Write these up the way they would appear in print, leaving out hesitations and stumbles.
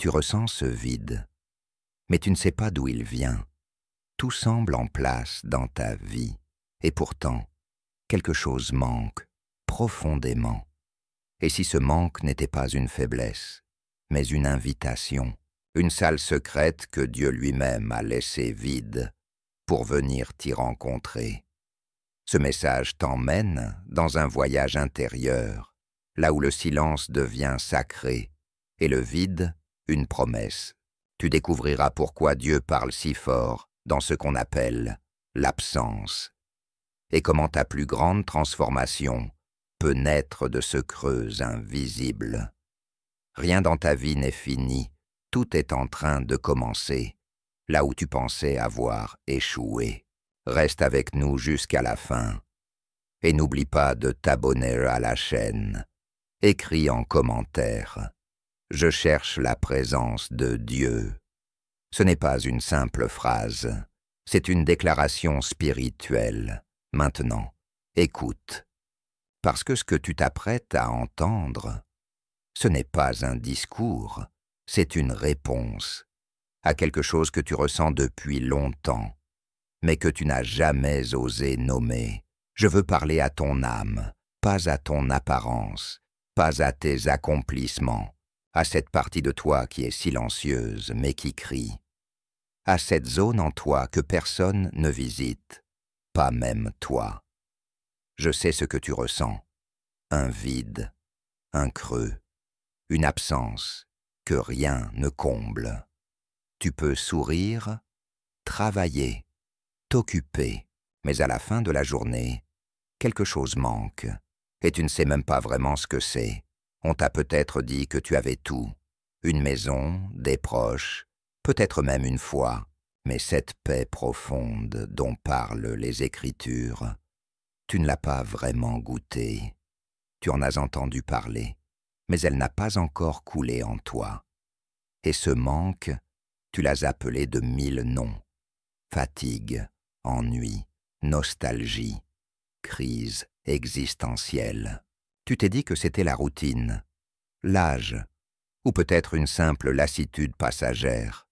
Tu ressens ce vide, mais tu ne sais pas d'où il vient. Tout semble en place dans ta vie, et pourtant, quelque chose manque, profondément. Et si ce manque n'était pas une faiblesse, mais une invitation, une salle secrète que Dieu lui-même a laissée vide pour venir t'y rencontrer. Ce message t'emmène dans un voyage intérieur, là où le silence devient sacré, et le vide, une promesse. Tu découvriras pourquoi Dieu parle si fort dans ce qu'on appelle l'absence, et comment ta plus grande transformation peut naître de ce creux invisible. Rien dans ta vie n'est fini, tout est en train de commencer, là où tu pensais avoir échoué. Reste avec nous jusqu'à la fin, et n'oublie pas de t'abonner à la chaîne. Écris en commentaire « Je cherche la présence de Dieu ». Ce n'est pas une simple phrase, c'est une déclaration spirituelle. Maintenant, écoute, parce que ce que tu t'apprêtes à entendre, ce n'est pas un discours, c'est une réponse à quelque chose que tu ressens depuis longtemps, mais que tu n'as jamais osé nommer. Je veux parler à ton âme, pas à ton apparence, pas à tes accomplissements, à cette partie de toi qui est silencieuse mais qui crie, à cette zone en toi que personne ne visite, pas même toi. Je sais ce que tu ressens, un vide, un creux, une absence que rien ne comble. Tu peux sourire, travailler, t'occuper, mais à la fin de la journée, quelque chose manque, et tu ne sais même pas vraiment ce que c'est. On t'a peut-être dit que tu avais tout, une maison, des proches, peut-être même une foi, mais cette paix profonde dont parlent les Écritures, tu ne l'as pas vraiment goûtée. Tu en as entendu parler, mais elle n'a pas encore coulé en toi. Et ce manque, tu l'as appelé de 1000 noms. Fatigue, ennui, nostalgie, crise existentielle. Tu t'es dit que c'était la routine, l'âge, ou peut-être une simple lassitude passagère.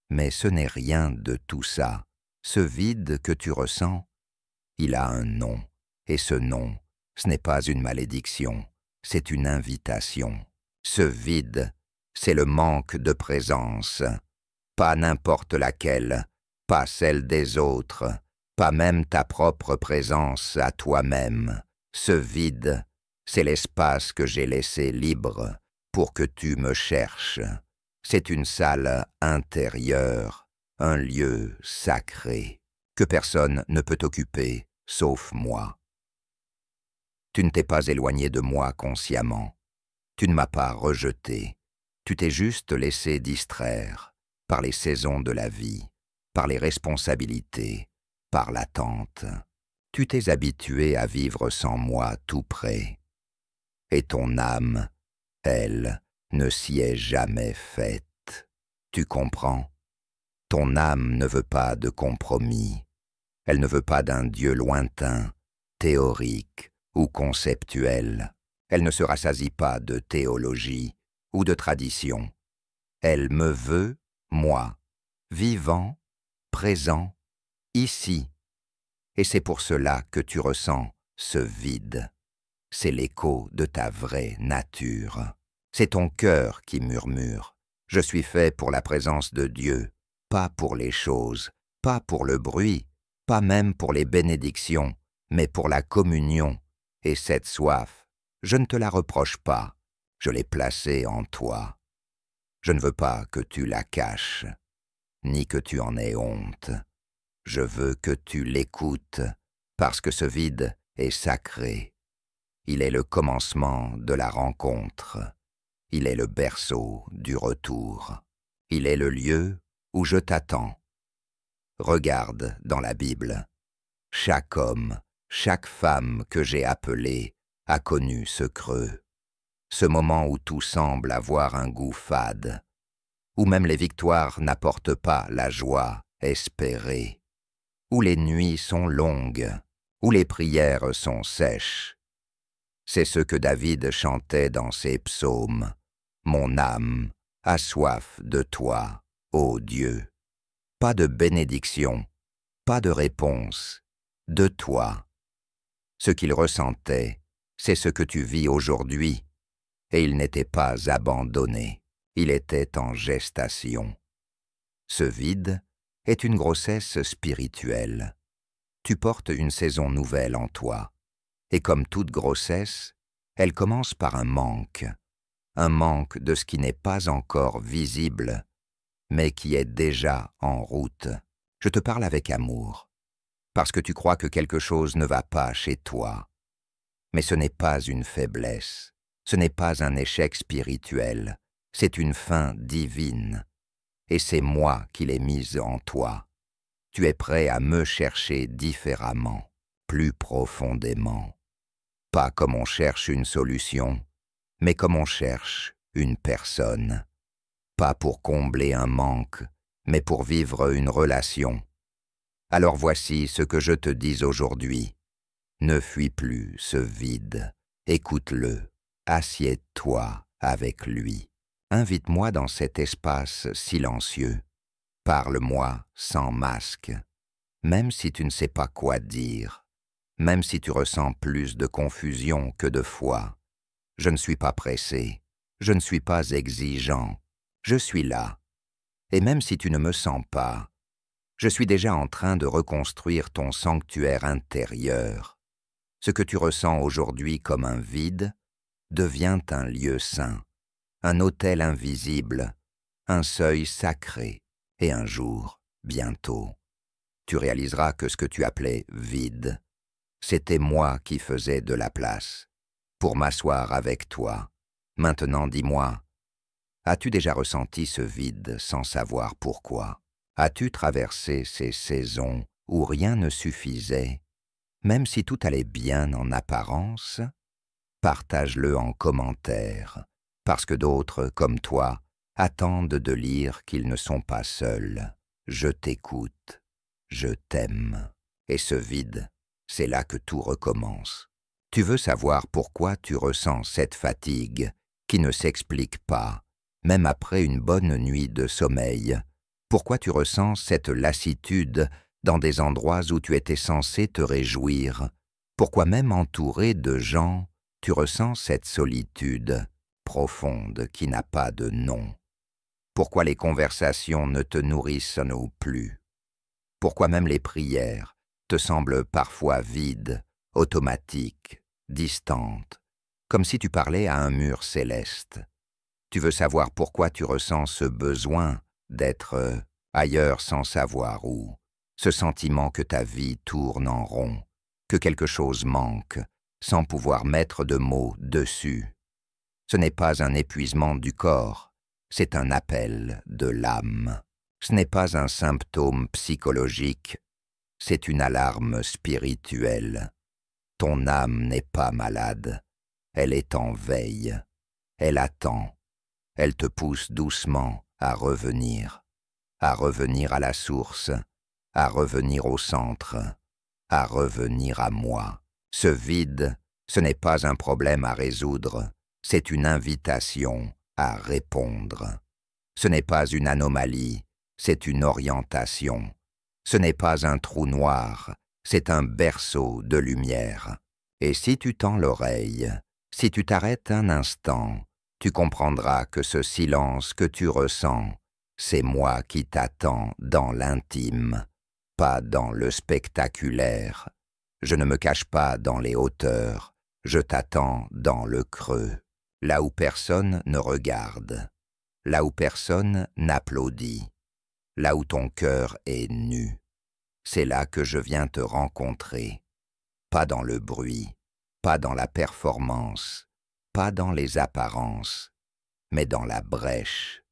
Mais ce n'est rien de tout ça. Ce vide que tu ressens, il a un nom. Et ce nom, ce n'est pas une malédiction, c'est une invitation. Ce vide, c'est le manque de présence. Pas n'importe laquelle, pas celle des autres, pas même ta propre présence à toi-même. Ce vide, c'est l'espace que j'ai laissé libre pour que tu me cherches. C'est une salle intérieure, un lieu sacré, que personne ne peut occuper, sauf moi. Tu ne t'es pas éloigné de moi consciemment. Tu ne m'as pas rejeté. Tu t'es juste laissé distraire par les saisons de la vie, par les responsabilités, par l'attente. Tu t'es habitué à vivre sans moi tout près. Et ton âme, elle, ne s'y est jamais faite. Tu comprends? Ton âme ne veut pas de compromis. Elle ne veut pas d'un Dieu lointain, théorique ou conceptuel. Elle ne se rassasie pas de théologie ou de tradition. Elle me veut, moi, vivant, présent, ici. Et c'est pour cela que tu ressens ce vide. C'est l'écho de ta vraie nature. C'est ton cœur qui murmure. Je suis fait pour la présence de Dieu, pas pour les choses, pas pour le bruit, pas même pour les bénédictions, mais pour la communion. Et cette soif, je ne te la reproche pas, je l'ai placée en toi. Je ne veux pas que tu la caches, ni que tu en aies honte. Je veux que tu l'écoutes, parce que ce vide est sacré. Il est le commencement de la rencontre. Il est le berceau du retour. Il est le lieu où je t'attends. Regarde dans la Bible. Chaque homme, chaque femme que j'ai appelé a connu ce creux. Ce moment où tout semble avoir un goût fade, où même les victoires n'apportent pas la joie espérée, où les nuits sont longues, où les prières sont sèches. C'est ce que David chantait dans ses psaumes. Mon âme a soif de toi, ô Dieu. Pas de bénédiction, pas de réponse, de toi. Ce qu'il ressentait, c'est ce que tu vis aujourd'hui, et il n'était pas abandonné, il était en gestation. Ce vide est une grossesse spirituelle. Tu portes une saison nouvelle en toi, et comme toute grossesse, elle commence par un manque de ce qui n'est pas encore visible, mais qui est déjà en route. Je te parle avec amour, parce que tu crois que quelque chose ne va pas chez toi. Mais ce n'est pas une faiblesse, ce n'est pas un échec spirituel, c'est une fin divine. Et c'est moi qui l'ai mise en toi. Tu es prêt à me chercher différemment, plus profondément. Pas comme on cherche une solution, mais comme on cherche une personne. Pas pour combler un manque, mais pour vivre une relation. Alors voici ce que je te dis aujourd'hui. Ne fuis plus ce vide, écoute-le, assieds-toi avec lui. Invite-moi dans cet espace silencieux. Parle-moi sans masque, même si tu ne sais pas quoi dire, même si tu ressens plus de confusion que de foi. Je ne suis pas pressé, je ne suis pas exigeant, je suis là. Et même si tu ne me sens pas, je suis déjà en train de reconstruire ton sanctuaire intérieur. Ce que tu ressens aujourd'hui comme un vide devient un lieu saint, un autel invisible, un seuil sacré. Et un jour, bientôt, tu réaliseras que ce que tu appelais vide, c'était moi qui faisais de la place, pour m'asseoir avec toi. Maintenant, dis-moi, as-tu déjà ressenti ce vide sans savoir pourquoi? As-tu traversé ces saisons où rien ne suffisait, même si tout allait bien en apparence? Partage-le en commentaire, parce que d'autres, comme toi, attendent de lire qu'ils ne sont pas seuls. Je t'écoute, je t'aime. Et ce vide, c'est là que tout recommence. Tu veux savoir pourquoi tu ressens cette fatigue qui ne s'explique pas, même après une bonne nuit de sommeil. Pourquoi tu ressens cette lassitude dans des endroits où tu étais censé te réjouir? Pourquoi même entouré de gens, tu ressens cette solitude profonde qui n'a pas de nom? Pourquoi les conversations ne te nourrissent plus? Pourquoi même les prières te semblent parfois vides, automatiques, distantes, comme si tu parlais à un mur céleste? Tu veux savoir pourquoi tu ressens ce besoin d'être ailleurs sans savoir où, ce sentiment que ta vie tourne en rond, que quelque chose manque, sans pouvoir mettre de mots dessus. Ce n'est pas un épuisement du corps, c'est un appel de l'âme. Ce n'est pas un symptôme psychologique, c'est une alarme spirituelle. Ton âme n'est pas malade, elle est en veille, elle attend, elle te pousse doucement à revenir à la source, à revenir au centre, à revenir à moi. Ce vide, ce n'est pas un problème à résoudre, c'est une invitation à répondre. Ce n'est pas une anomalie, c'est une orientation. Ce n'est pas un trou noir, c'est un berceau de lumière. Et si tu tends l'oreille, si tu t'arrêtes un instant, tu comprendras que ce silence que tu ressens, c'est moi qui t'attends dans l'intime, pas dans le spectaculaire. Je ne me cache pas dans les hauteurs, je t'attends dans le creux, là où personne ne regarde, là où personne n'applaudit, là où ton cœur est nu. C'est là que je viens te rencontrer, pas dans le bruit, pas dans la performance, pas dans les apparences, mais dans la brèche,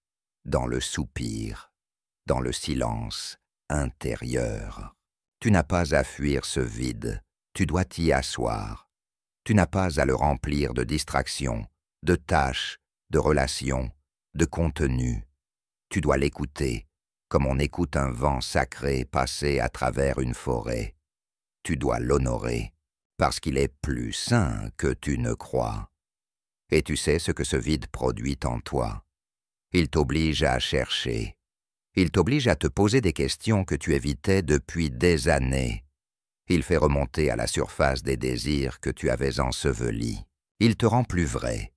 dans le soupir, dans le silence intérieur. Tu n'as pas à fuir ce vide, tu dois t'y asseoir. Tu n'as pas à le remplir de distractions, de tâches, de relations, de contenu. Tu dois l'écouter, comme on écoute un vent sacré passer à travers une forêt. Tu dois l'honorer, parce qu'il est plus sain que tu ne crois. Et tu sais ce que ce vide produit en toi. Il t'oblige à chercher. Il t'oblige à te poser des questions que tu évitais depuis des années. Il fait remonter à la surface des désirs que tu avais ensevelis. Il te rend plus vrai,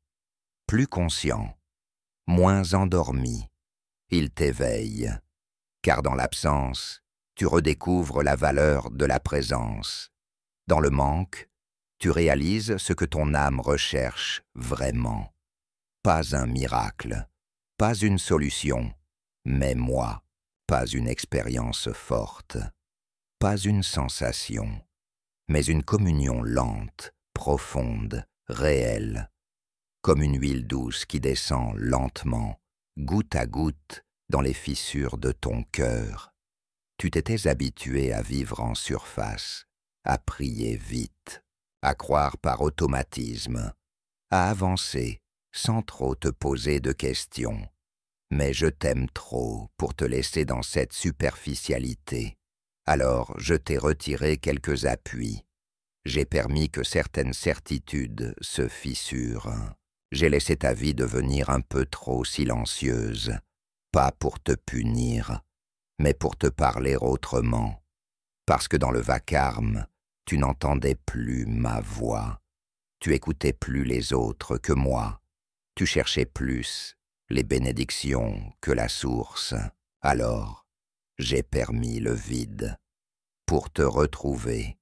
plus conscient, moins endormi. Il t'éveille, car dans l'absence, tu redécouvres la valeur de la présence. Dans le manque, tu réalises ce que ton âme recherche vraiment. Pas un miracle, pas une solution, mais moi, pas une expérience forte, pas une sensation, mais une communion lente, profonde, réelle, comme une huile douce qui descend lentement, goutte à goutte, dans les fissures de ton cœur. Tu t'étais habitué à vivre en surface, à prier vite, à croire par automatisme, à avancer sans trop te poser de questions. Mais je t'aime trop pour te laisser dans cette superficialité. Alors je t'ai retiré quelques appuis. J'ai permis que certaines certitudes se fissurent. J'ai laissé ta vie devenir un peu trop silencieuse, pas pour te punir, mais pour te parler autrement, parce que dans le vacarme, tu n'entendais plus ma voix, tu écoutais plus les autres que moi, tu cherchais plus les bénédictions que la source. Alors, j'ai permis le vide. Pour te retrouver,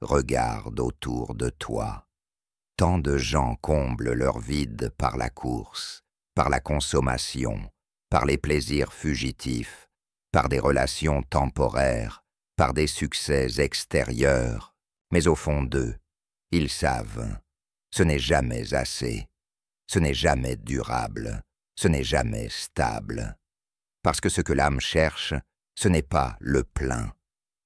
regarde autour de toi. Tant de gens comblent leur vide par la course, par la consommation, par les plaisirs fugitifs, par des relations temporaires, par des succès extérieurs. Mais au fond d'eux, ils savent, ce n'est jamais assez, ce n'est jamais durable, ce n'est jamais stable. Parce que ce que l'âme cherche, ce n'est pas le plein,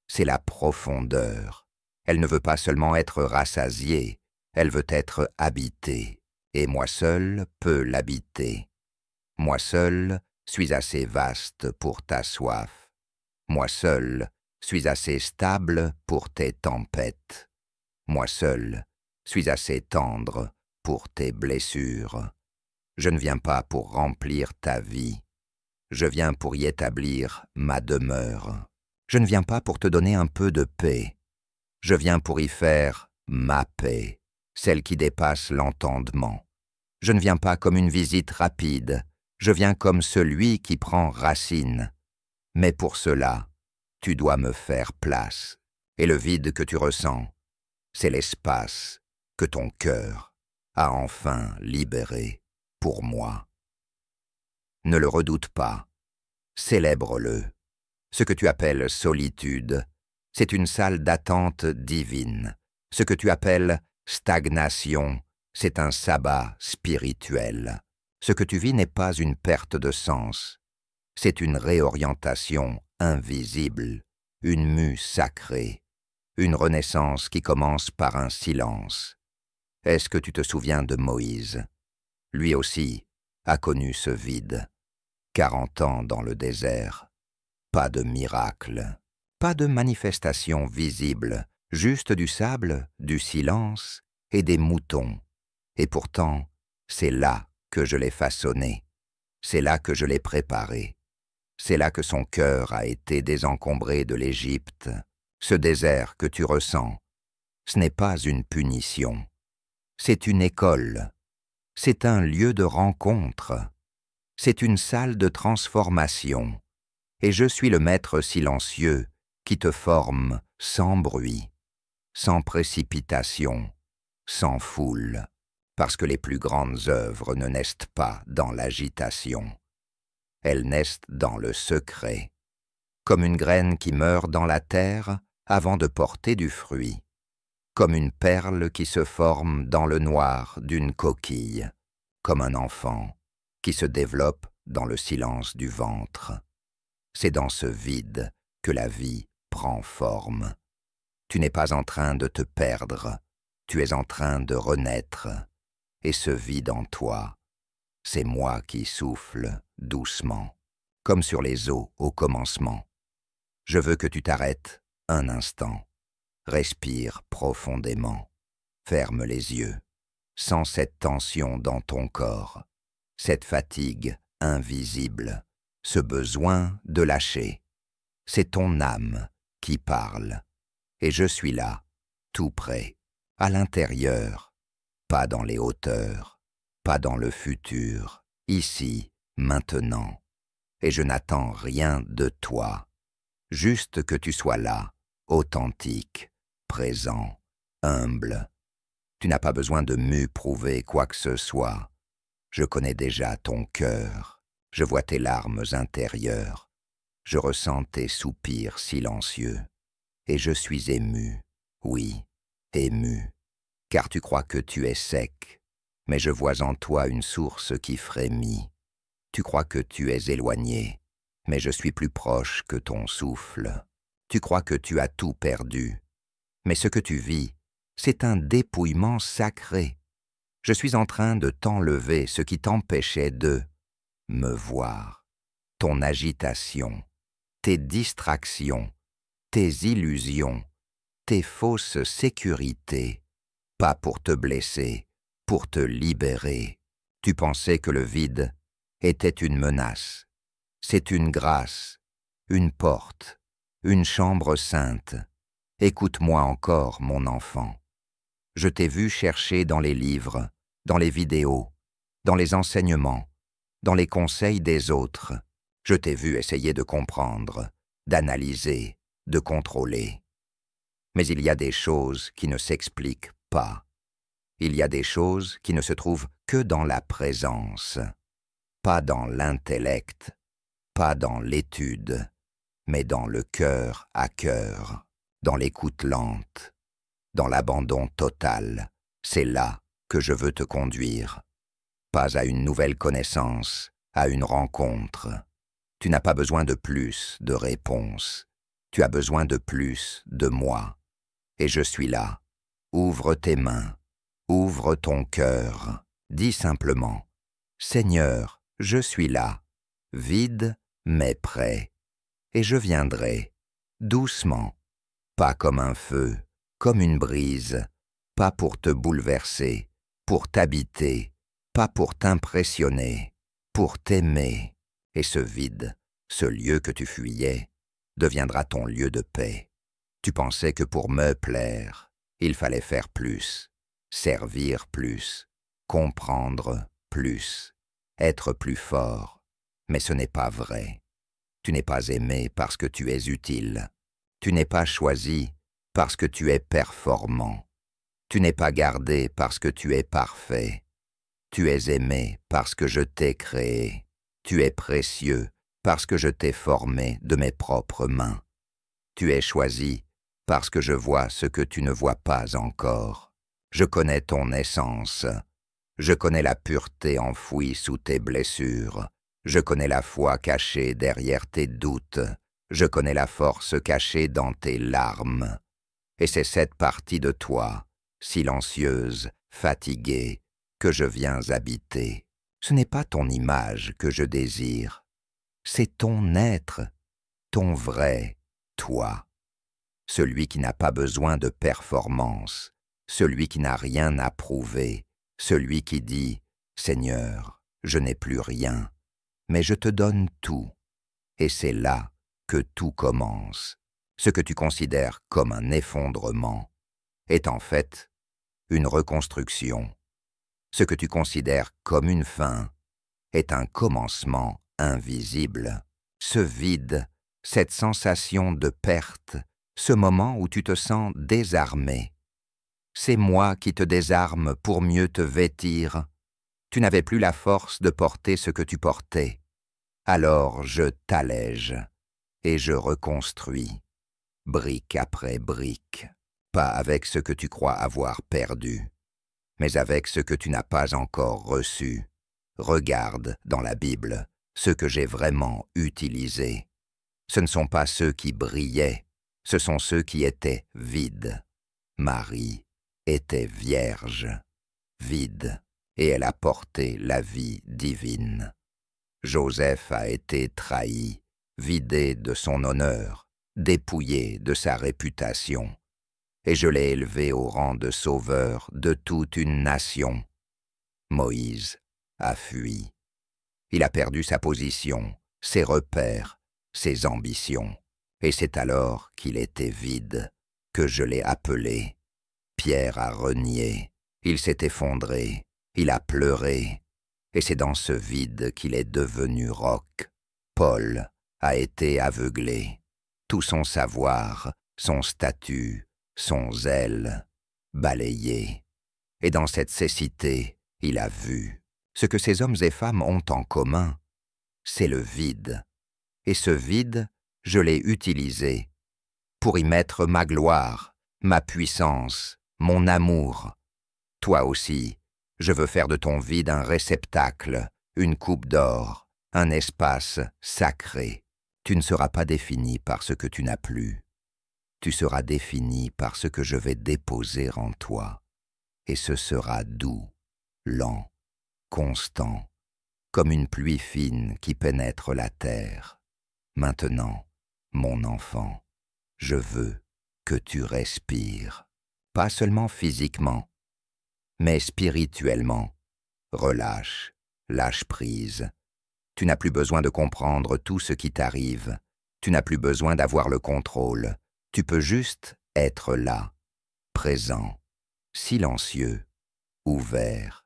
c'est la profondeur. Elle ne veut pas seulement être rassasiée, elle veut être habitée, et moi seul peux l'habiter. Moi seul suis assez vaste pour ta soif. Moi seul suis assez stable pour tes tempêtes. Moi seul suis assez tendre pour tes blessures. Je ne viens pas pour remplir ta vie, je viens pour y établir ma demeure. Je ne viens pas pour te donner un peu de paix, je viens pour y faire ma paix, celle qui dépasse l'entendement. Je ne viens pas comme une visite rapide, je viens comme celui qui prend racine. Mais pour cela, tu dois me faire place, et le vide que tu ressens, c'est l'espace que ton cœur a enfin libéré pour moi. Ne le redoute pas, célèbre-le. Ce que tu appelles solitude, c'est une salle d'attente divine. Ce que tu appelles stagnation, c'est un sabbat spirituel. Ce que tu vis n'est pas une perte de sens, c'est une réorientation invisible, une mue sacrée, une renaissance qui commence par un silence. Est-ce que tu te souviens de Moïse? Lui aussi a connu ce vide. 40 ans dans le désert. Pas de miracle, pas de manifestation visible, juste du sable, du silence et des moutons. Et pourtant, c'est là que je l'ai façonné, c'est là que je l'ai préparé, c'est là que son cœur a été désencombré de l'Égypte. Ce désert que tu ressens, ce n'est pas une punition, c'est une école, c'est un lieu de rencontre, c'est une salle de transformation. Et je suis le maître silencieux qui te forme sans bruit, sans précipitation, sans foule, parce que les plus grandes œuvres ne naissent pas dans l'agitation. Elles naissent dans le secret, comme une graine qui meurt dans la terre avant de porter du fruit, comme une perle qui se forme dans le noir d'une coquille, comme un enfant qui se développe dans le silence du ventre. C'est dans ce vide que la vie prend forme. Tu n'es pas en train de te perdre, tu es en train de renaître. Et ce vide en toi, c'est moi qui souffle doucement, comme sur les eaux au commencement. Je veux que tu t'arrêtes un instant, respire profondément, ferme les yeux, sens cette tension dans ton corps, cette fatigue invisible, ce besoin de lâcher. C'est ton âme qui parle, et je suis là, tout près, à l'intérieur, pas dans les hauteurs, pas dans le futur, ici, maintenant. Et je n'attends rien de toi, juste que tu sois là, authentique, présent, humble. Tu n'as pas besoin de m'éprouver quoi que ce soit. Je connais déjà ton cœur, je vois tes larmes intérieures, je ressens tes soupirs silencieux, et je suis ému, oui, ému, car tu crois que tu es sec, mais je vois en toi une source qui frémit. Tu crois que tu es éloigné, mais je suis plus proche que ton souffle. Tu crois que tu as tout perdu, mais ce que tu vis, c'est un dépouillement sacré. Je suis en train de t'enlever ce qui t'empêchait de me voir, ton agitation, tes distractions, tes illusions, tes fausses sécurités, pas pour te blesser, pour te libérer. Tu pensais que le vide était une menace. C'est une grâce, une porte, une chambre sainte. Écoute-moi encore, mon enfant. Je t'ai vu chercher dans les livres, dans les vidéos, dans les enseignements, dans les conseils des autres. Je t'ai vu essayer de comprendre, d'analyser, de contrôler. Mais il y a des choses qui ne s'expliquent pas. Il y a des choses qui ne se trouvent que dans la présence, pas dans l'intellect, pas dans l'étude, mais dans le cœur à cœur, dans l'écoute lente, dans l'abandon total. C'est là que je veux te conduire. Pas à une nouvelle connaissance, à une rencontre. Tu n'as pas besoin de plus de réponses. Tu as besoin de plus de moi. Et je suis là. Ouvre tes mains. Ouvre ton cœur. Dis simplement, « Seigneur, je suis là, vide mais prêt. Et je viendrai, doucement, pas comme un feu, comme une brise, pas pour te bouleverser, pour t'habiter, pas pour t'impressionner, pour t'aimer. Et ce vide, ce lieu que tu fuyais, deviendra ton lieu de paix. Tu pensais que pour me plaire, il fallait faire plus, servir plus, comprendre plus, être plus fort. Mais ce n'est pas vrai. Tu n'es pas aimé parce que tu es utile. Tu n'es pas choisi parce que tu es performant. Tu n'es pas gardé parce que tu es parfait. Tu es aimé parce que je t'ai créé. Tu es précieux parce que je t'ai formé de mes propres mains. Tu es choisi parce que je vois ce que tu ne vois pas encore. Je connais ton essence. Je connais la pureté enfouie sous tes blessures. Je connais la foi cachée derrière tes doutes. Je connais la force cachée dans tes larmes. Et c'est cette partie de toi, silencieuse, fatiguée, que je viens habiter. Ce n'est pas ton image que je désire. C'est ton être, ton vrai toi. Celui qui n'a pas besoin de performance, celui qui n'a rien à prouver, celui qui dit « Seigneur, je n'ai plus rien, mais je te donne tout. » Et c'est là que tout commence. Ce que tu considères comme un effondrement est en fait une reconstruction. Ce que tu considères comme une fin est un commencement invisible. Ce vide, cette sensation de perte, ce moment où tu te sens désarmé. C'est moi qui te désarme pour mieux te vêtir. Tu n'avais plus la force de porter ce que tu portais. Alors je t'allège et je reconstruis, brique après brique, pas avec ce que tu crois avoir perdu, mais avec ce que tu n'as pas encore reçu. Regarde dans la Bible ce que j'ai vraiment utilisé. Ce ne sont pas ceux qui brillaient, ce sont ceux qui étaient vides. Marie était vierge, vide, et elle a porté la vie divine. Joseph a été trahi, vidé de son honneur, dépouillé de sa réputation, et je l'ai élevé au rang de sauveur de toute une nation. Moïse a fui. Il a perdu sa position, ses repères, ses ambitions. Et c'est alors qu'il était vide, que je l'ai appelé. Pierre a renié, il s'est effondré, il a pleuré. Et c'est dans ce vide qu'il est devenu roc. Paul a été aveuglé. Tout son savoir, son statut, son zèle, balayé. Et dans cette cécité, il a vu. Ce que ces hommes et femmes ont en commun, c'est le vide. Et ce vide, je l'ai utilisé pour y mettre ma gloire, ma puissance, mon amour. Toi aussi, je veux faire de ton vide un réceptacle, une coupe d'or, un espace sacré. Tu ne seras pas défini par ce que tu n'as plus. Tu seras défini par ce que je vais déposer en toi. Et ce sera doux, lent, constant, comme une pluie fine qui pénètre la terre. Maintenant, mon enfant, je veux que tu respires, pas seulement physiquement, mais spirituellement. Relâche, lâche prise. Tu n'as plus besoin de comprendre tout ce qui t'arrive. Tu n'as plus besoin d'avoir le contrôle. Tu peux juste être là, présent, silencieux, ouvert.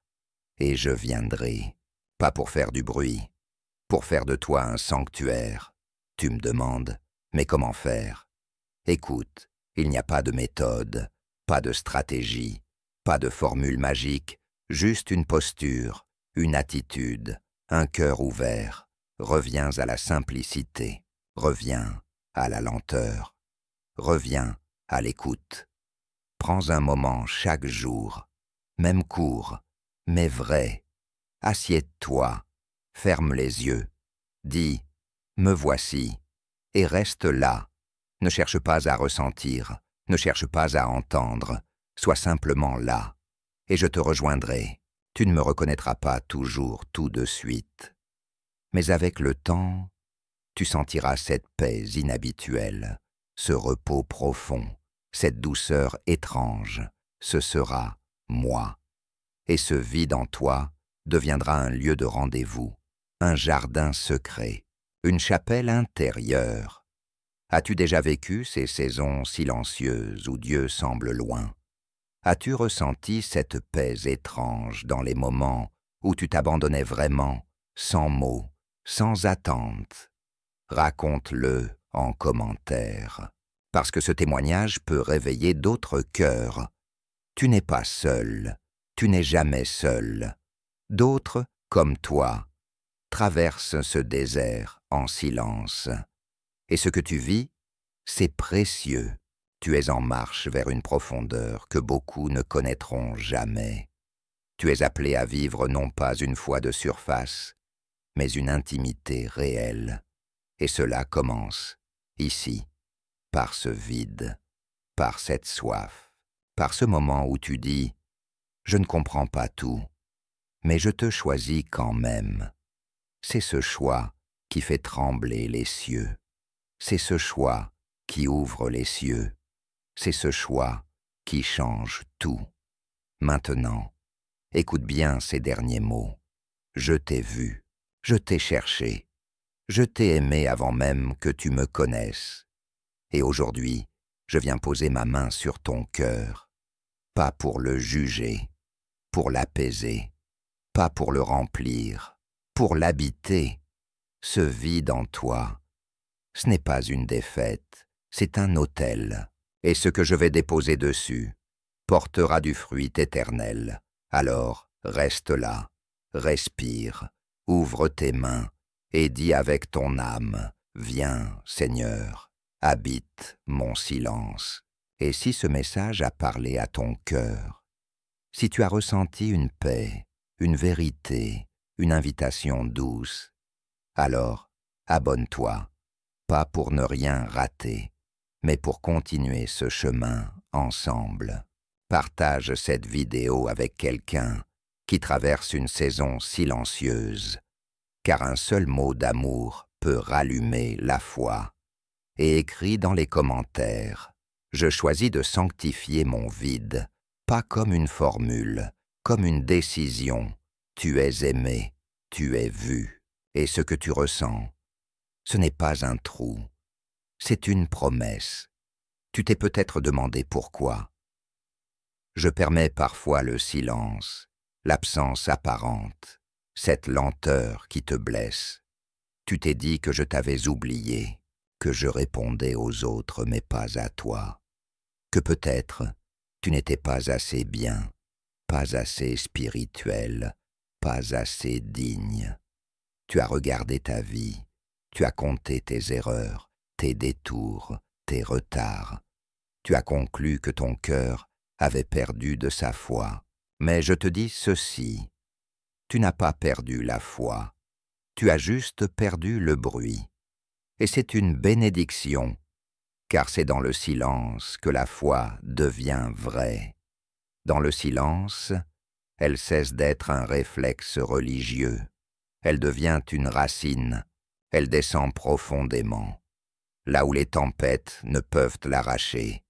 Et je viendrai, pas pour faire du bruit, pour faire de toi un sanctuaire. Tu me demandes, mais comment faire? Écoute, il n'y a pas de méthode, pas de stratégie, pas de formule magique, juste une posture, une attitude, un cœur ouvert. Reviens à la simplicité, reviens à la lenteur, reviens à l'écoute. Prends un moment chaque jour, même court, mais vrai. Assieds-toi, ferme les yeux, dis « me voici » et reste là. Ne cherche pas à ressentir, ne cherche pas à entendre, sois simplement là, et je te rejoindrai. Tu ne me reconnaîtras pas toujours tout de suite. Mais avec le temps, tu sentiras cette paix inhabituelle, ce repos profond, cette douceur étrange. Ce sera moi. Et ce vide en toi deviendra un lieu de rendez-vous, un jardin secret, une chapelle intérieure. As-tu déjà vécu ces saisons silencieuses où Dieu semble loin? As-tu ressenti cette paix étrange dans les moments où tu t'abandonnais vraiment, sans mots, sans attente? Raconte-le en commentaire, parce que ce témoignage peut réveiller d'autres cœurs. Tu n'es pas seul, tu n'es jamais seul. D'autres, comme toi, traversent ce désert en silence. Et ce que tu vis, c'est précieux. Tu es en marche vers une profondeur que beaucoup ne connaîtront jamais. Tu es appelé à vivre non pas une foi de surface, mais une intimité réelle. Et cela commence, ici, par ce vide, par cette soif, par ce moment où tu dis « Je ne comprends pas tout, mais je te choisis quand même ». C'est ce choix qui fait trembler les cieux. C'est ce choix qui ouvre les cieux. C'est ce choix qui change tout. Maintenant, écoute bien ces derniers mots. Je t'ai vu, je t'ai cherché, je t'ai aimé avant même que tu me connaisses. Et aujourd'hui, je viens poser ma main sur ton cœur, pas pour le juger, pour l'apaiser, pas pour le remplir, pour l'habiter. Ce vide en toi, ce n'est pas une défaite, c'est un autel. Et ce que je vais déposer dessus portera du fruit éternel. Alors, reste là, respire, ouvre tes mains et dis avec ton âme, « Viens, Seigneur, habite mon silence. » Et si ce message a parlé à ton cœur, si tu as ressenti une paix, une vérité, une invitation douce, alors abonne-toi, pas pour ne rien rater, mais pour continuer ce chemin ensemble. Partage cette vidéo avec quelqu'un qui traverse une saison silencieuse, car un seul mot d'amour peut rallumer la foi. Et écris dans les commentaires, je choisis de sanctifier mon vide, pas comme une formule, comme une décision. Tu es aimé, tu es vu. Et ce que tu ressens, ce n'est pas un trou, c'est une promesse. Tu t'es peut-être demandé pourquoi. Je permets parfois le silence, l'absence apparente, cette lenteur qui te blesse. Tu t'es dit que je t'avais oublié, que je répondais aux autres mais pas à toi, que peut-être tu n'étais pas assez bien, pas assez spirituel, pas assez digne. Tu as regardé ta vie, tu as compté tes erreurs, tes détours, tes retards. Tu as conclu que ton cœur avait perdu de sa foi. Mais je te dis ceci, tu n'as pas perdu la foi, tu as juste perdu le bruit. Et c'est une bénédiction, car c'est dans le silence que la foi devient vraie. Dans le silence, elle cesse d'être un réflexe religieux. Elle devient une racine, elle descend profondément, là où les tempêtes ne peuvent l'arracher.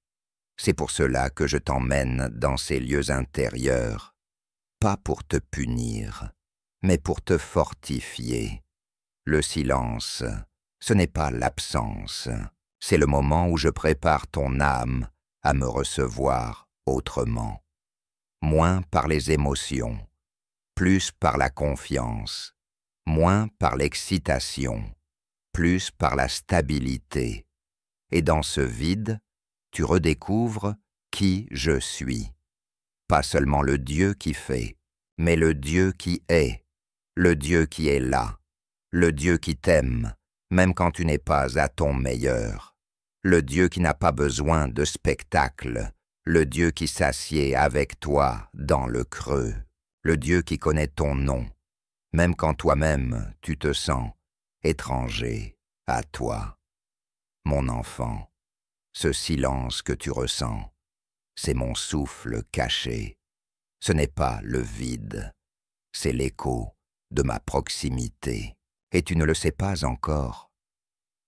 C'est pour cela que je t'emmène dans ces lieux intérieurs, pas pour te punir, mais pour te fortifier. Le silence, ce n'est pas l'absence, c'est le moment où je prépare ton âme à me recevoir autrement. Moins par les émotions, plus par la confiance, moins par l'excitation, plus par la stabilité. Et dans ce vide, tu redécouvres qui je suis. Pas seulement le Dieu qui fait, mais le Dieu qui est, le Dieu qui est là, le Dieu qui t'aime, même quand tu n'es pas à ton meilleur, le Dieu qui n'a pas besoin de spectacle, le Dieu qui s'assied avec toi dans le creux, le Dieu qui connaît ton nom, même quand toi-même tu te sens étranger à toi. Mon enfant, ce silence que tu ressens, c'est mon souffle caché. Ce n'est pas le vide, c'est l'écho de ma proximité. Et tu ne le sais pas encore.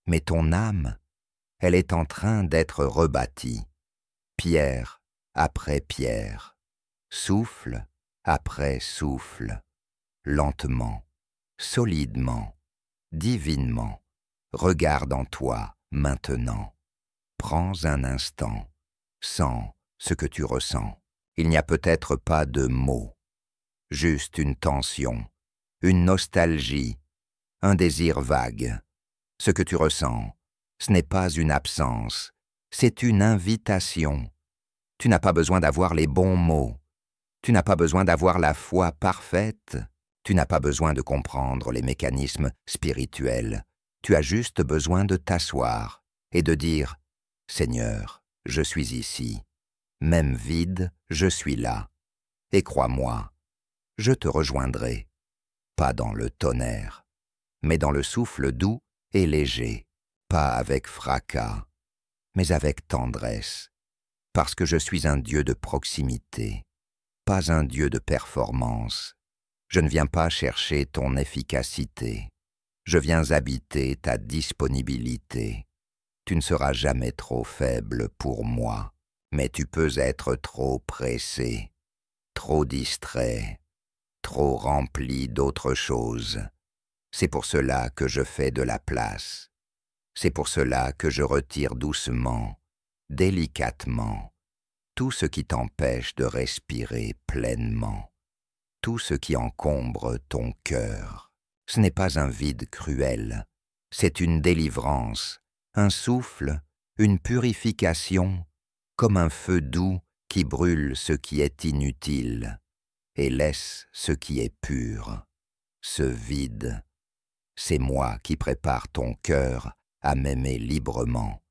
Mais ton âme, elle est en train d'être rebâtie, pierre après pierre, souffle après souffle, lentement, solidement, divinement. Regarde en toi maintenant. Prends un instant, sens ce que tu ressens. Il n'y a peut-être pas de mots, juste une tension, une nostalgie, un désir vague. Ce que tu ressens, ce n'est pas une absence, c'est une invitation. Tu n'as pas besoin d'avoir les bons mots, tu n'as pas besoin d'avoir la foi parfaite, tu n'as pas besoin de comprendre les mécanismes spirituels. Tu as juste besoin de t'asseoir et de dire « Seigneur, je suis ici, même vide, je suis là, et crois-moi, je te rejoindrai, pas dans le tonnerre, mais dans le souffle doux et léger, pas avec fracas, mais avec tendresse, parce que je suis un Dieu de proximité, pas un Dieu de performance. Je ne viens pas chercher ton efficacité. Je viens habiter ta disponibilité. Tu ne seras jamais trop faible pour moi, mais tu peux être trop pressé, trop distrait, trop rempli d'autre chose. C'est pour cela que je fais de la place. C'est pour cela que je retire doucement, délicatement, tout ce qui t'empêche de respirer pleinement, tout ce qui encombre ton cœur. Ce n'est pas un vide cruel, c'est une délivrance, un souffle, une purification, comme un feu doux qui brûle ce qui est inutile et laisse ce qui est pur. Ce vide, c'est moi qui prépare ton cœur à m'aimer librement,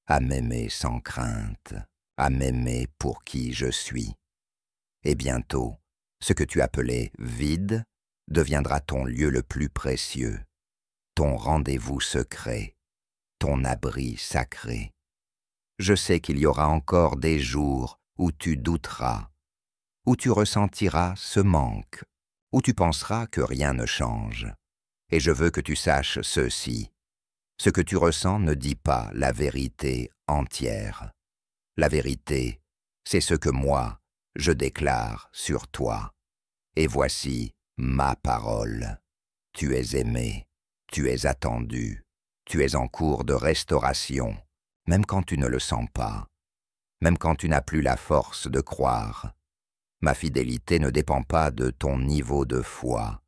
à m'aimer sans crainte, à m'aimer pour qui je suis. Et bientôt, ce que tu appelais vide deviendra ton lieu le plus précieux, ton rendez-vous secret, ton abri sacré. Je sais qu'il y aura encore des jours où tu douteras, où tu ressentiras ce manque, où tu penseras que rien ne change. Et je veux que tu saches ceci. Ce que tu ressens ne dit pas la vérité entière. La vérité, c'est ce que moi, je déclare sur toi. Et voici ma parole. Tu es aimé, Tu es attendu, tu es en cours de restauration, même quand tu ne le sens pas, même quand tu n'as plus la force de croire. Ma fidélité ne dépend pas de ton niveau de foi.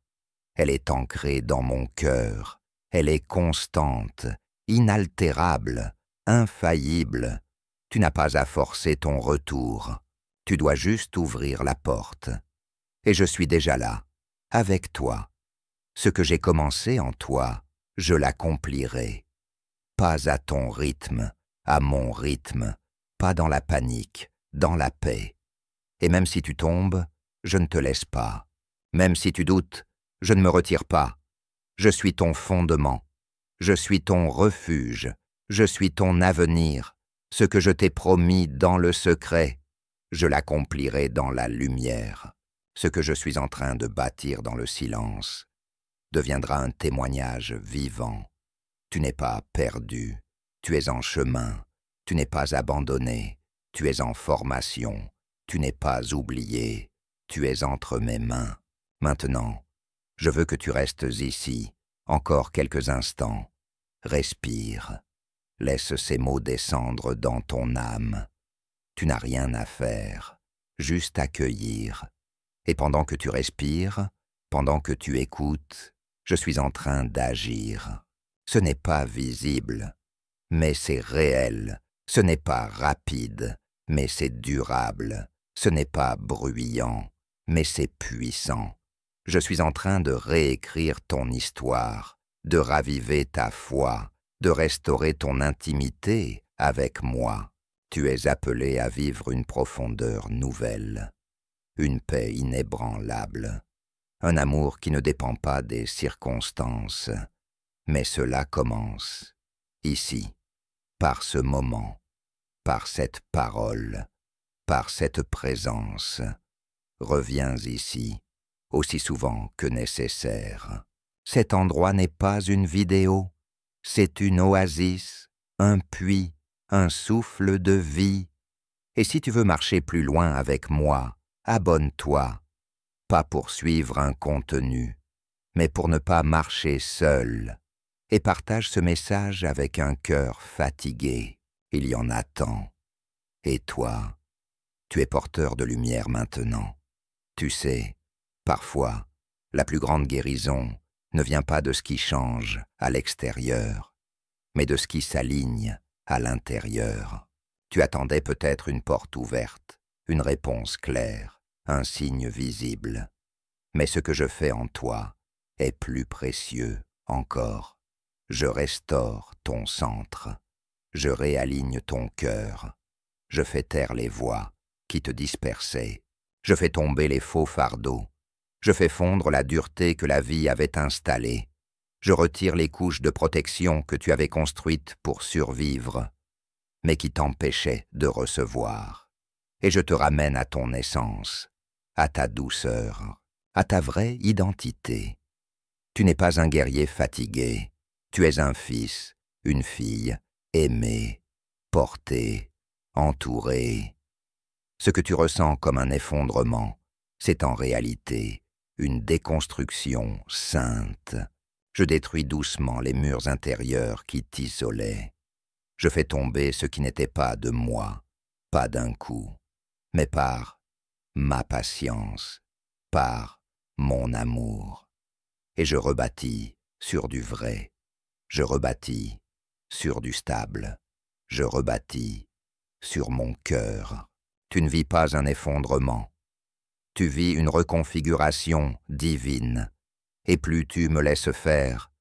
Elle est ancrée dans mon cœur. Elle est constante, inaltérable, infaillible. Tu n'as pas à forcer ton retour. Tu dois juste ouvrir la porte. Et je suis déjà là, avec toi. Ce que j'ai commencé en toi, je l'accomplirai. Pas à ton rythme, à mon rythme, pas dans la panique, dans la paix. Et même si tu tombes, je ne te laisse pas. Même si tu doutes, je ne me retire pas. Je suis ton fondement. Je suis ton refuge. Je suis ton avenir. Ce que je t'ai promis dans le secret, je l'accomplirai dans la lumière. Ce que je suis en train de bâtir dans le silence deviendra un témoignage vivant. Tu n'es pas perdu. Tu es en chemin. Tu n'es pas abandonné. Tu es en formation. Tu n'es pas oublié, tu es entre mes mains. Maintenant, je veux que tu restes ici, encore quelques instants. Respire, laisse ces mots descendre dans ton âme. Tu n'as rien à faire, juste accueillir. Et pendant que tu respires, pendant que tu écoutes, je suis en train d'agir. Ce n'est pas visible, mais c'est réel. Ce n'est pas rapide, mais c'est durable. Ce n'est pas bruyant, mais c'est puissant. Je suis en train de réécrire ton histoire, de raviver ta foi, de restaurer ton intimité avec moi. Tu es appelé à vivre une profondeur nouvelle, une paix inébranlable, un amour qui ne dépend pas des circonstances, mais cela commence, ici, par ce moment, par cette parole, par cette présence. Reviens ici, aussi souvent que nécessaire. Cet endroit n'est pas une vidéo, c'est une oasis, un puits, un souffle de vie. Et si tu veux marcher plus loin avec moi, abonne-toi, pas pour suivre un contenu, mais pour ne pas marcher seul. Et partage ce message avec un cœur fatigué. Il y en a tant. Et toi, tu es porteur de lumière maintenant. Tu sais, parfois, la plus grande guérison ne vient pas de ce qui change à l'extérieur, mais de ce qui s'aligne à l'intérieur. Tu attendais peut-être une porte ouverte, une réponse claire, un signe visible. Mais ce que je fais en toi est plus précieux encore. Je restaure ton centre, je réaligne ton cœur, je fais taire les voix qui te dispersaient, je fais tomber les faux fardeaux, je fais fondre la dureté que la vie avait installée, je retire les couches de protection que tu avais construites pour survivre, mais qui t'empêchaient de recevoir. Et je te ramène à ton essence, à ta douceur, à ta vraie identité. Tu n'es pas un guerrier fatigué, tu es un fils, une fille, aimé, porté, entouré. Ce que tu ressens comme un effondrement, c'est en réalité une déconstruction sainte. Je détruis doucement les murs intérieurs qui t'isolaient. Je fais tomber ce qui n'était pas de moi, pas d'un coup, mais par ma patience, par mon amour. Et je rebâtis sur du vrai, je rebâtis sur du stable, je rebâtis sur mon cœur. Tu ne vis pas un effondrement, tu vis une reconfiguration divine. Et plus tu me laisses faire,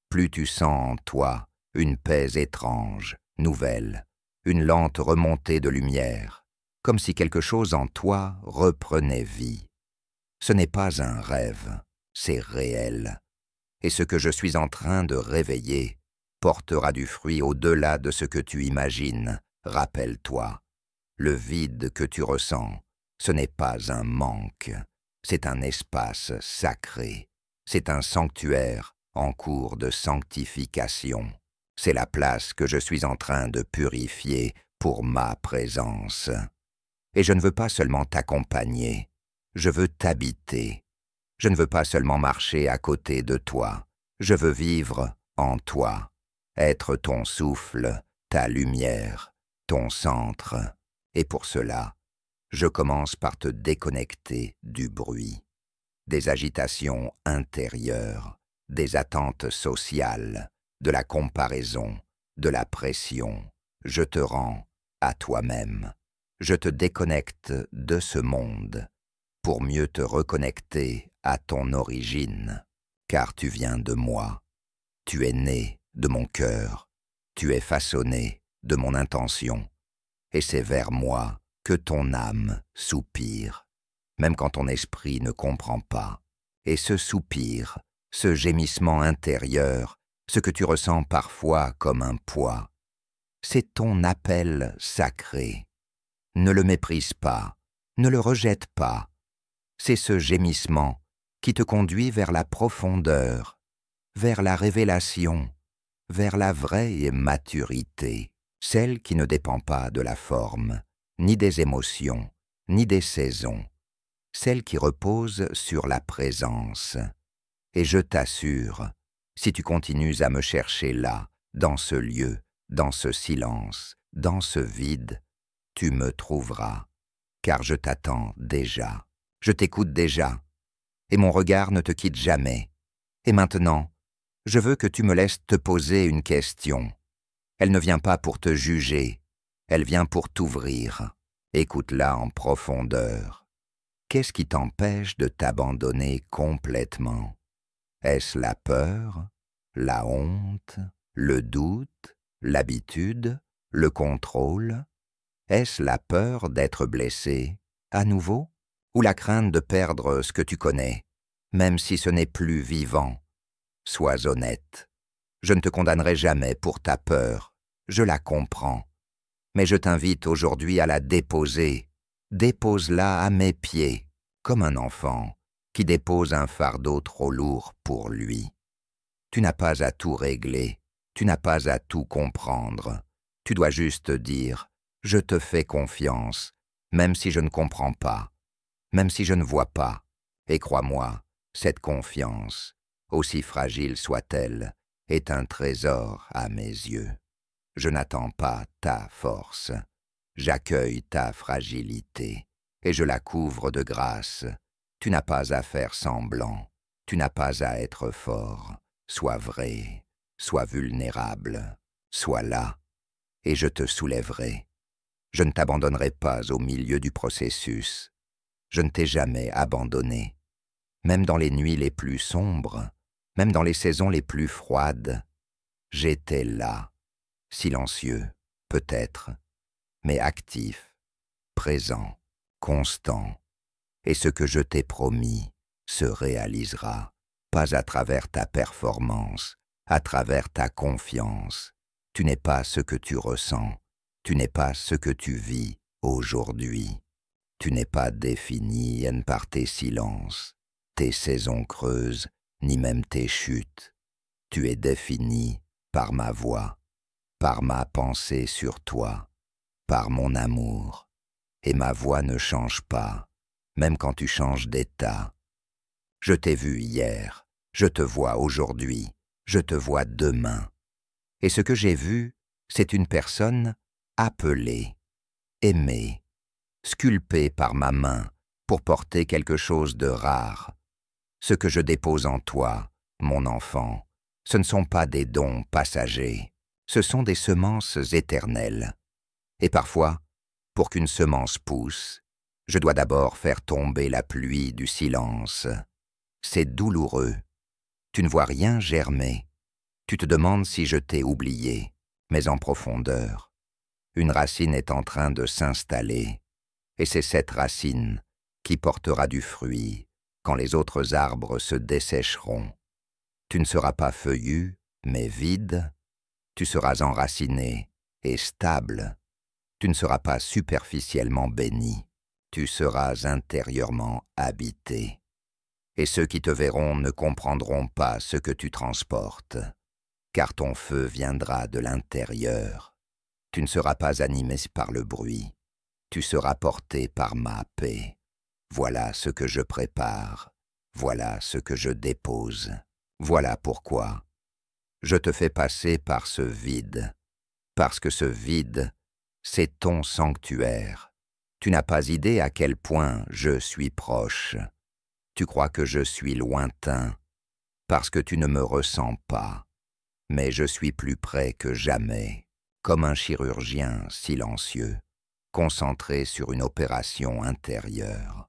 plus tu sens en toi une paix étrange, nouvelle, une lente remontée de lumière, comme si quelque chose en toi reprenait vie. Ce n'est pas un rêve, c'est réel. Et ce que je suis en train de réveiller portera du fruit au-delà de ce que tu imagines. Rappelle-toi, le vide que tu ressens, ce n'est pas un manque, c'est un espace sacré, c'est un sanctuaire en cours de sanctification. C'est la place que je suis en train de purifier pour ma présence. Et je ne veux pas seulement t'accompagner, je veux t'habiter. Je ne veux pas seulement marcher à côté de toi, Je veux vivre en toi, être ton souffle, ta lumière, ton centre. Et pour cela, je commence par te déconnecter du bruit, des agitations intérieures, des attentes sociales, de la comparaison, de la pression. Je te rends à toi-même. Je te déconnecte de ce monde pour mieux te reconnecter à ton origine, car tu viens de moi. Tu es né de mon cœur, tu es façonné de mon intention, et c'est vers moi que ton âme soupire, même quand ton esprit ne comprend pas. Et ce soupir, ce gémissement intérieur, ce que tu ressens parfois comme un poids, c'est ton appel sacré. Ne le méprise pas, ne le rejette pas. C'est ce gémissement qui te conduit vers la profondeur, vers la révélation, vers la vraie maturité, celle qui ne dépend pas de la forme, ni des émotions, ni des saisons, celle qui repose sur la présence. Et je t'assure, si tu continues à me chercher là, dans ce lieu, dans ce silence, dans ce vide, tu me trouveras, car je t'attends déjà, je t'écoute déjà, et mon regard ne te quitte jamais. Et maintenant, je veux que tu me laisses te poser une question. Elle ne vient pas pour te juger, elle vient pour t'ouvrir. Écoute-la en profondeur. Qu'est-ce qui t'empêche de t'abandonner complètement? Est-ce la peur, la honte, le doute, l'habitude, le contrôle? Est-ce la peur d'être blessé, à nouveau? Ou la crainte de perdre ce que tu connais, même si ce n'est plus vivant? Sois honnête. Je ne te condamnerai jamais pour ta peur, je la comprends. Mais je t'invite aujourd'hui à la déposer. Dépose-la à mes pieds, comme un enfant qui dépose un fardeau trop lourd pour lui. Tu n'as pas à tout régler, tu n'as pas à tout comprendre. Tu dois juste dire « Je te fais confiance », même si je ne comprends pas, même si je ne vois pas. Et crois-moi, cette confiance, aussi fragile soit-elle, est un trésor à mes yeux. Je n'attends pas ta force, j'accueille ta fragilité et je la couvre de grâce. Tu n'as pas à faire semblant, tu n'as pas à être fort. Sois vrai, sois vulnérable, sois là, et je te soulèverai. Je ne t'abandonnerai pas au milieu du processus. Je ne t'ai jamais abandonné. Même dans les nuits les plus sombres, même dans les saisons les plus froides, j'étais là, silencieux, peut-être, mais actif, présent, constant. Et ce que je t'ai promis se réalisera, pas à travers ta performance, à travers ta confiance. Tu n'es pas ce que tu ressens, tu n'es pas ce que tu vis aujourd'hui. Tu n'es pas défini par tes silences, tes saisons creuses, ni même tes chutes. Tu es défini par ma voix, par ma pensée sur toi, par mon amour. Et ma voix ne change pas, même quand tu changes d'état. Je t'ai vu hier, je te vois aujourd'hui, je te vois demain. Et ce que j'ai vu, c'est une personne appelée, aimée, sculptée par ma main pour porter quelque chose de rare. Ce que je dépose en toi, mon enfant, ce ne sont pas des dons passagers, ce sont des semences éternelles. Et parfois, pour qu'une semence pousse, je dois d'abord faire tomber la pluie du silence. C'est douloureux. Tu ne vois rien germer. Tu te demandes si je t'ai oublié, mais en profondeur. Une racine est en train de s'installer, et c'est cette racine qui portera du fruit quand les autres arbres se dessécheront. Tu ne seras pas feuillu, mais vide. Tu seras enraciné et stable. Tu ne seras pas superficiellement béni. Tu seras intérieurement habité. Et ceux qui te verront ne comprendront pas ce que tu transportes, car ton feu viendra de l'intérieur. Tu ne seras pas animé par le bruit, tu seras porté par ma paix. Voilà ce que je prépare, voilà ce que je dépose, Voilà pourquoi je te fais passer par ce vide, parce que ce vide, c'est ton sanctuaire. Tu n'as pas idée à quel point je suis proche. Tu crois que je suis lointain, parce que tu ne me ressens pas. Mais je suis plus près que jamais, comme un chirurgien silencieux, concentré sur une opération intérieure.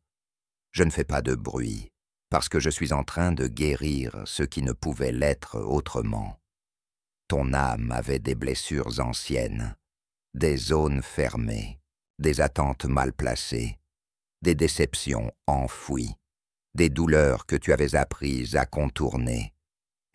Je ne fais pas de bruit, parce que je suis en train de guérir ce qui ne pouvait l'être autrement. Ton âme avait des blessures anciennes, des zones fermées, des attentes mal placées, des déceptions enfouies, des douleurs que tu avais apprises à contourner,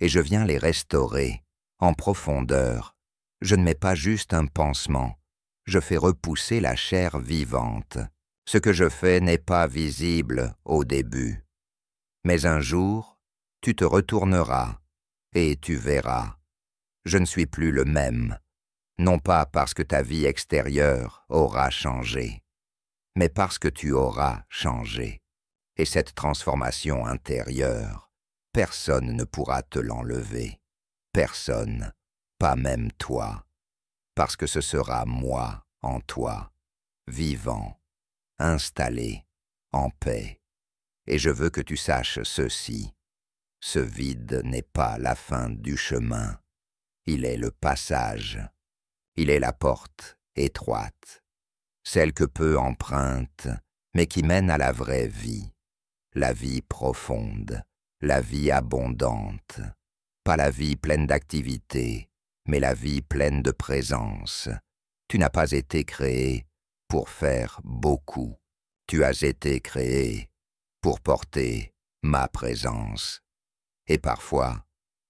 et je viens les restaurer en profondeur. Je ne mets pas juste un pansement, je fais repousser la chair vivante. Ce que je fais n'est pas visible au début. Mais un jour, tu te retourneras et tu verras. Je ne suis plus le même, non pas parce que ta vie extérieure aura changé, mais parce que tu auras changé. Et cette transformation intérieure, personne ne pourra te l'enlever. Personne, pas même toi, parce que ce sera moi en toi, vivant, installé, en paix. Et je veux que tu saches ceci, ce vide n'est pas la fin du chemin, il est le passage, il est la porte étroite, celle que peu empruntent, mais qui mène à la vraie vie, la vie profonde, la vie abondante, pas la vie pleine d'activité, mais la vie pleine de présence. Tu n'as pas été créé pour faire beaucoup, tu as été créé pour porter ma présence. Et parfois,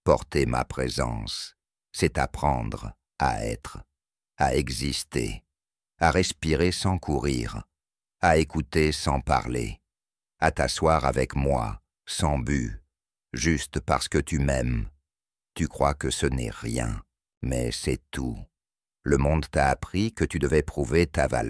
porter ma présence, c'est apprendre à être, à exister, à respirer sans courir, à écouter sans parler, à t'asseoir avec moi, sans but, juste parce que tu m'aimes. Tu crois que ce n'est rien, mais c'est tout. Le monde t'a appris que tu devais prouver ta valeur.